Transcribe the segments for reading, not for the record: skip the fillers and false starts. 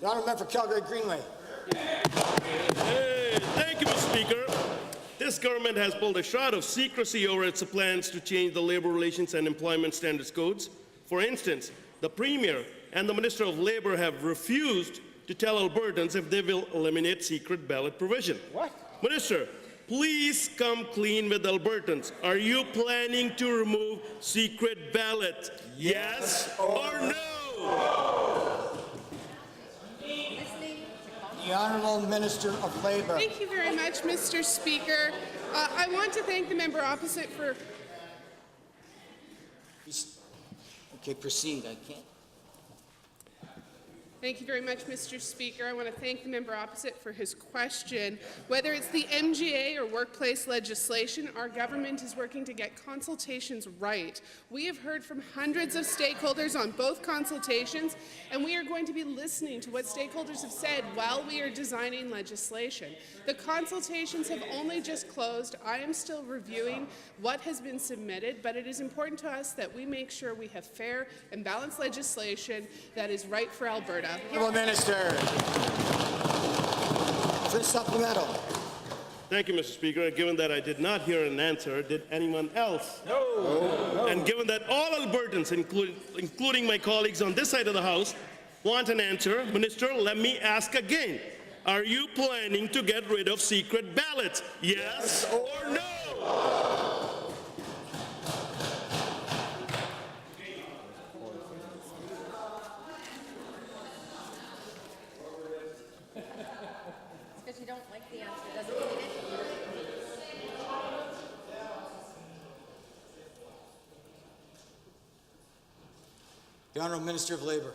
The Honourable Member for Calgary Greenway. Hey, thank you, Mr. Speaker. This government has pulled a shroud of secrecy over its plans to change the Labour Relations and Employment Standards Codes. For instance, the Premier and the Minister of Labour have refused to tell Albertans if they will eliminate secret ballot provision. What? Minister, please come clean with Albertans. Are you planning to remove secret ballot? Yes or no? The Honourable Minister of Labour. Thank you very much, Mr. Speaker. I want to thank the member opposite for... Okay, proceed. I can't. Thank you very much, Mr. Speaker. I want to thank the member opposite for his question. Whether it's the MGA or workplace legislation, our government is working to get consultations right. We have heard from hundreds of stakeholders on both consultations, and we are going to be listening to what stakeholders have said while we are designing legislation. The consultations have only just closed. I am still reviewing what has been submitted, but it is important to us that we make sure we have fair and balanced legislation that is right for Alberta. Honourable Minister. For supplemental. Thank you, Mr. Speaker. Given that I did not hear an answer, did anyone else? No. And given that all Albertans, including my colleagues on this side of the House, want an answer, Minister, let me ask again. Are you planning to get rid of secret ballots? Yes or no? Because you don't like the answer, doesn't mean it. The Honourable Minister of Labour.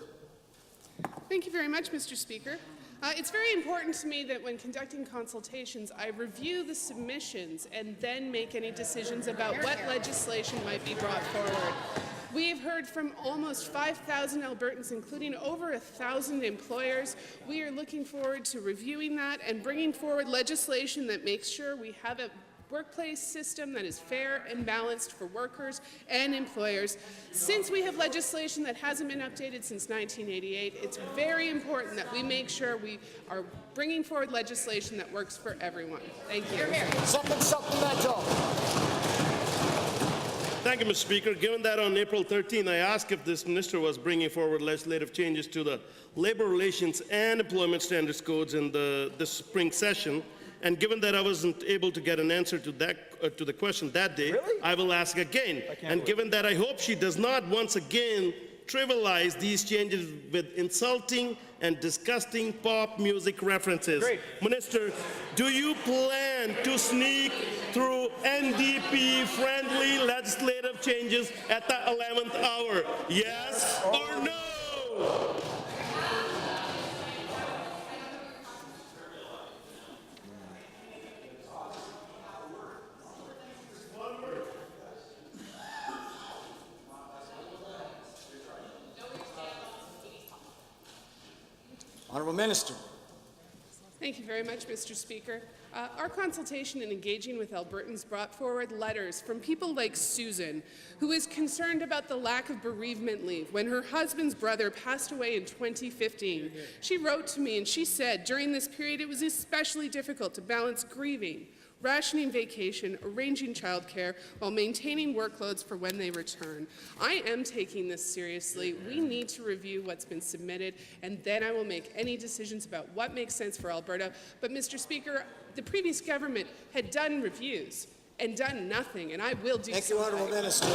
Thank you very much, Mr. Speaker. It's very important to me that when conducting consultations, I review the submissions and then make any decisions about what legislation might be brought forward. We have heard from almost 5,000 Albertans, including over 1,000 employers. We are looking forward to reviewing that and bringing forward legislation that makes sure we have a workplace system that is fair and balanced for workers and employers. Since we have legislation that hasn't been updated since 1988, it's very important that we make sure we are bringing forward legislation that works for everyone. Thank you. Second supplemental. Thank you, Mr. Speaker. Given that on April 13, I asked if this minister was bringing forward legislative changes to the Labour Relations and Employment Standards Codes in this spring session, and given that I wasn't able to get an answer to that to the question that day, I will ask again. And given that I hope she does not once again trivialize these changes with insulting and disgusting pop music references. Minister, do you plan to sneak through NDP-friendly legislative changes at the 11th hour? Yes or no? Honourable Minister. Thank you very much, Mr. Speaker. Our consultation in engaging with Albertans brought forward letters from people like Susan, who is concerned about the lack of bereavement leave when her husband's brother passed away in 2015. She wrote to me and she said, during this period it was especially difficult to balance grieving, rationing vacation, arranging childcare, while maintaining workloads for when they return. I am taking this seriously. We need to review what's been submitted, and then I will make any decisions about what makes sense for Alberta. But, Mr. Speaker, the previous government had done reviews and done nothing, and I will do so. Thank you, Honourable Minister.